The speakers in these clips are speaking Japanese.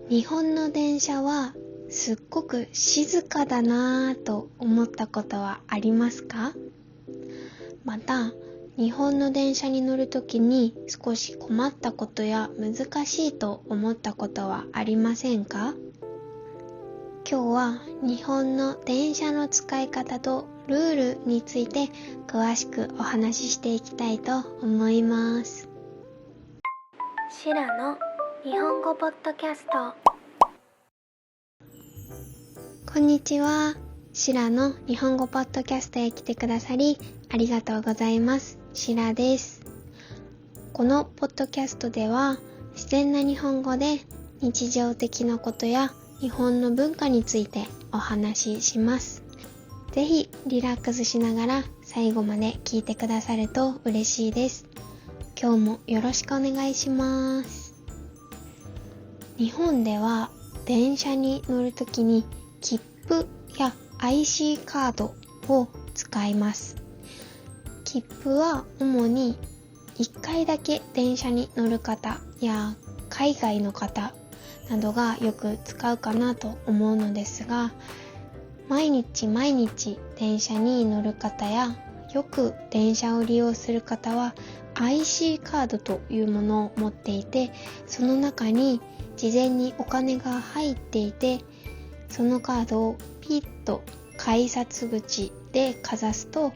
日本の電車はすっごく静かだなぁと思ったことはありますか？また、日本の電車に乗るときに少し困ったことや難しいと思ったことはありませんか？今日は日本の電車の使い方とルールについて詳しくお話ししていきたいと思います。シラの日本語ポッドキャスト。こんにちは。シラの日本語ポッドキャストへ来てくださりありがとうございます。シラです。このポッドキャストでは自然な日本語で日常的なことや日本の文化についてお話しします。ぜひリラックスしながら最後まで聞いてくださると嬉しいです。今日もよろしくお願いします。日本では電車に乗るときに切符や IC カードを使います。切符は主に1回だけ電車に乗る方や海外の方などがよく使うかなと思うのですが、毎日電車に乗る方やよく電車を利用する方は IC カードというものを持っていて、その中に事前にお金が入っていて、そのカードをピッと改札口でかざすと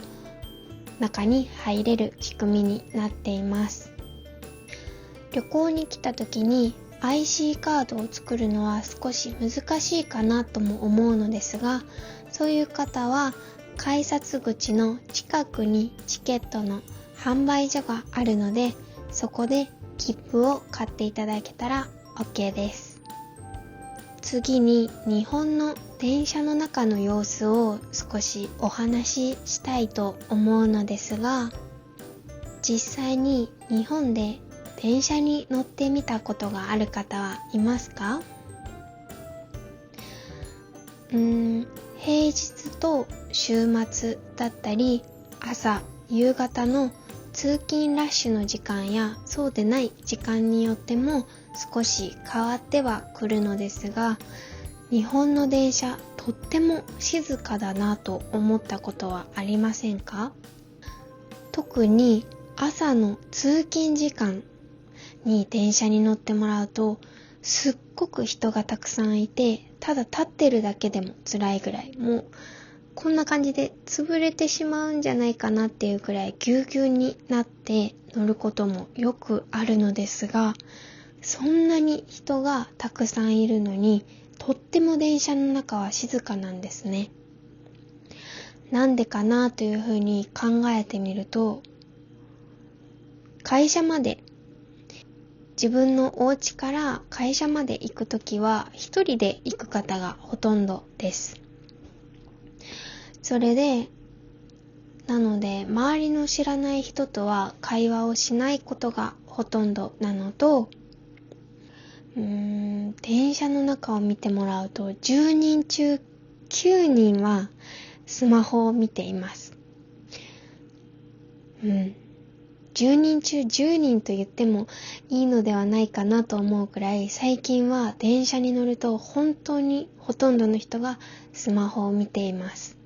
中に入れる仕組みになっています。旅行に来た時に IC カードを作るのは少し難しいかなとも思うのですが、そういう方は改札口の近くにチケットの販売所があるので、そこで切符を買っていただけたら OK です。次に日本の電車の中の様子を少しお話ししたいと思うのですが、実際に日本で電車に乗ってみたことがある方はいますか？平日と週末だったり、朝、夕方の通勤ラッシュの時間やそうでない時間によっても少し変わってはくるのですが、日本の電車とっても静かだなと思ったことはありませんか？特に朝の通勤時間に電車に乗ってもらうとすっごく人がたくさんいて、ただ立ってるだけでも辛いぐらい、もうこんな感じで潰れてしまうんじゃないかなっていうくらいぎゅうぎゅうになって乗ることもよくあるのですが、そんなに人がたくさんいるのにとっても電車の中は静かなんですね。なんでかなというふうに考えてみると、会社まで、自分のお家から会社まで行くときは一人で行く方がほとんどです。それで、なので周りの知らない人とは会話をしないことがほとんどなのと、電車の中を見てもらうと10人中9人はスマホを見ています。10人中10人と言ってもいいのではないかなと思うくらい、最近は電車に乗ると本当にほとんどの人がスマホを見ています。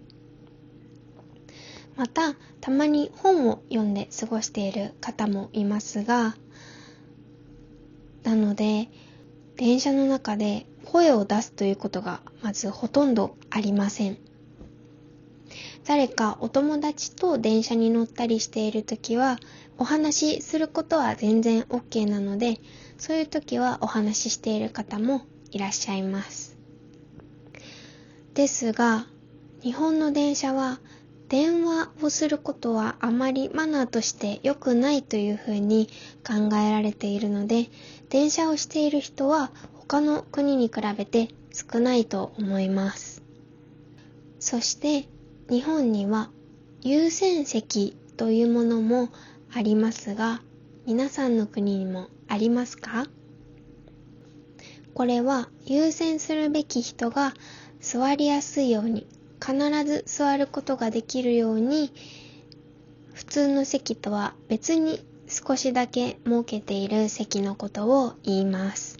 また、たまに本を読んで過ごしている方もいますが、なので電車の中で声を出すということがまずほとんどありません。誰かお友達と電車に乗ったりしているときはお話しすることは全然 OK なので、そういうときはお話ししている方もいらっしゃいます。ですが、日本の電車は電話をすることはあまりマナーとして良くないというふうに考えられているので、電車をしている人は他の国に比べて少ないと思います。そして日本には優先席というものもありますが、皆さんの国にもありますか？これは優先するべき人が座りやすいように、必ず座ることができるように、普通の席とは別に少しだけ設けている席のことを言います。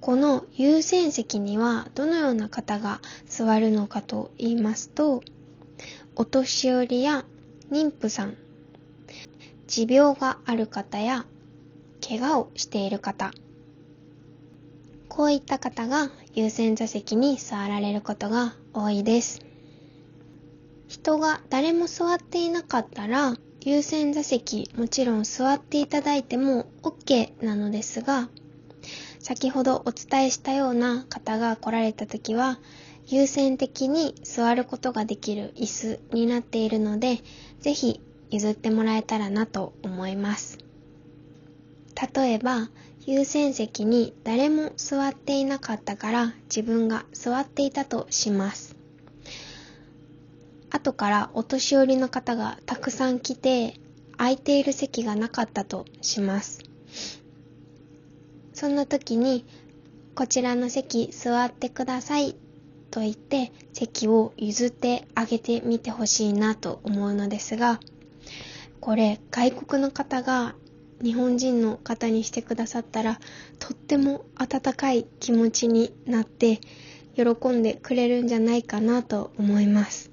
この優先席にはどのような方が座るのかと言いますと、お年寄りや妊婦さん、持病がある方や怪我をしている方、こういった方が優先座席に座られることが多いです。人が誰も座っていなかったら、優先座席もちろん座っていただいても OK なのですが、先ほどお伝えしたような方が来られた時は、優先的に座ることができる椅子になっているので、ぜひ譲ってもらえたらなと思います。例えば、優先席に誰も座っていなかったから自分が座っていたとします。後からお年寄りの方がたくさん来て、空いている席がなかったとします。そんな時に、こちらの席座ってくださいと言って席を譲ってあげてみてほしいなと思うのですが、これ外国の方が日本人の方にしてくださったら、とっても温かい気持ちになって喜んでくれるんじゃないかなと思います。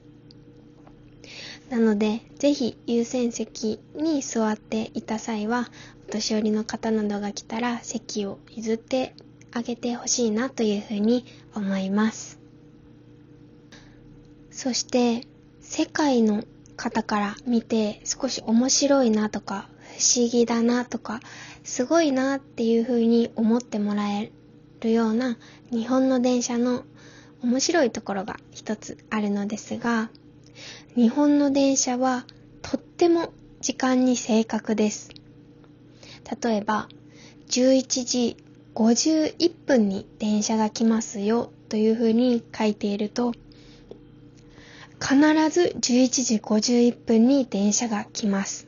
なので、ぜひ優先席に座っていた際は、お年寄りの方などが来たら席を譲ってあげてほしいなというふうに思います。そして、世界の方から見て少し面白いなとか、不思議だなとか、すごいなっていうふうに思ってもらえるような日本の電車の面白いところが一つあるのですが、日本の電車はとっても時間に正確です。例えば、11時51分に電車が来ますよというふうに書いていると、必ず11時51分に電車が来ます。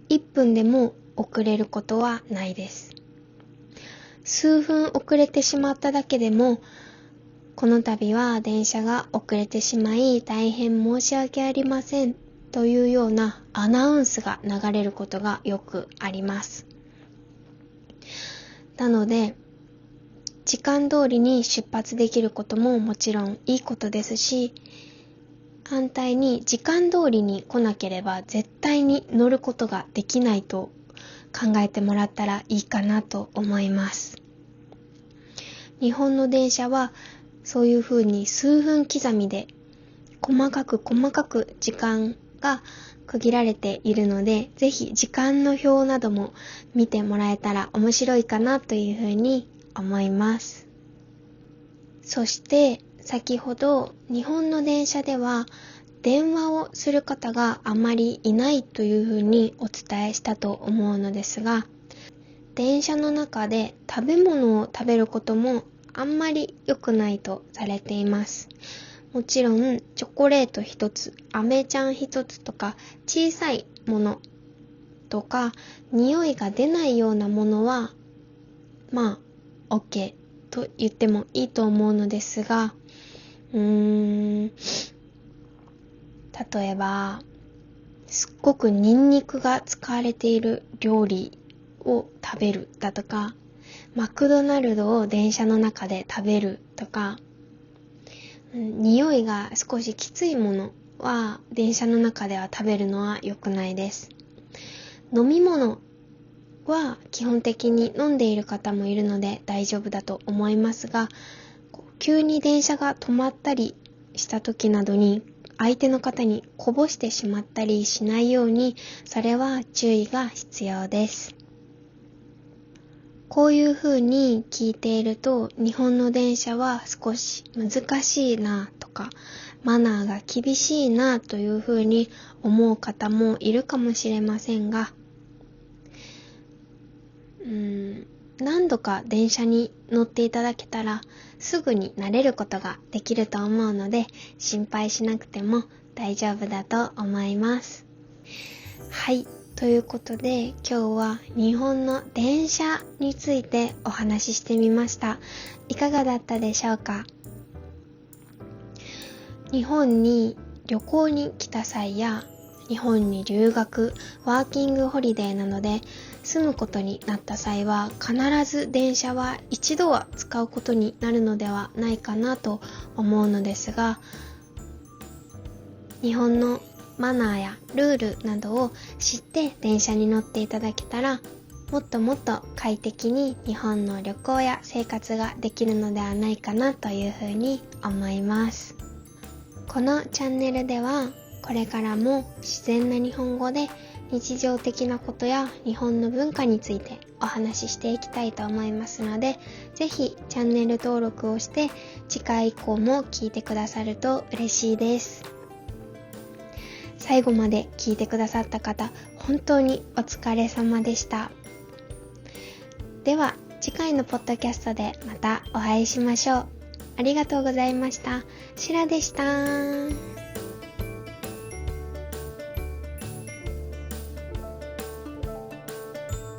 1分でも遅れることはないです。数分遅れてしまっただけでも、この度は電車が遅れてしまい大変申し訳ありませんというようなアナウンスが流れることがよくあります。なので、時間通りに出発できることももちろんいいことですし、反対に時間通りに来なければ絶対に乗ることができないと考えてもらったらいいかなと思います。日本の電車はそういうふうに数分刻みで細かく時間が区切られているので、ぜひ時間の表なども見てもらえたら面白いかなというふうに思います。そして先ほど日本の電車では電話をする方があまりいないというふうにお伝えしたと思うのですが、電車の中で食べ物を食べることもあんまり良くないとされています。もちろんチョコレート一つ、飴ちゃん一つとか小さいものとか匂いが出ないようなものはOK と言ってもいいと思うのですが、例えばすっごくニンニクが使われている料理を食べるだとか、マクドナルドを電車の中で食べるとか、匂いが少しきついものは電車の中では食べるのは良くないです。飲み物は基本的に飲んでいる方もいるので大丈夫だと思いますが、急に電車が止まったりした時などに相手の方にこぼしてしまったりしないように、それは注意が必要です。こういう風に聞いていると、日本の電車は少し難しいなとか、マナーが厳しいなという風に思う方もいるかもしれませんが、何度か電車に乗っていただけたらすぐに慣れることができると思うので、心配しなくても大丈夫だと思います。はい、ということで今日は日本の電車についてお話ししてみました。いかがだったでしょうか？日本に旅行に来た際や日本に留学、ワーキングホリデーなどで住むことになった際は必ず電車は一度は使うことになるのではないかなと思うのですが、日本のマナーやルールなどを知って電車に乗っていただけたら、もっともっと快適に日本の旅行や生活ができるのではないかなというふうに思います。このチャンネルではこれからも自然な日本語で日常的なことや日本の文化についてお話ししていきたいと思いますので、ぜひチャンネル登録をして次回以降も聞いてくださると嬉しいです。最後まで聞いてくださった方、本当にお疲れ様でした。では次回のポッドキャストでまたお会いしましょう。ありがとうございました。シラでした。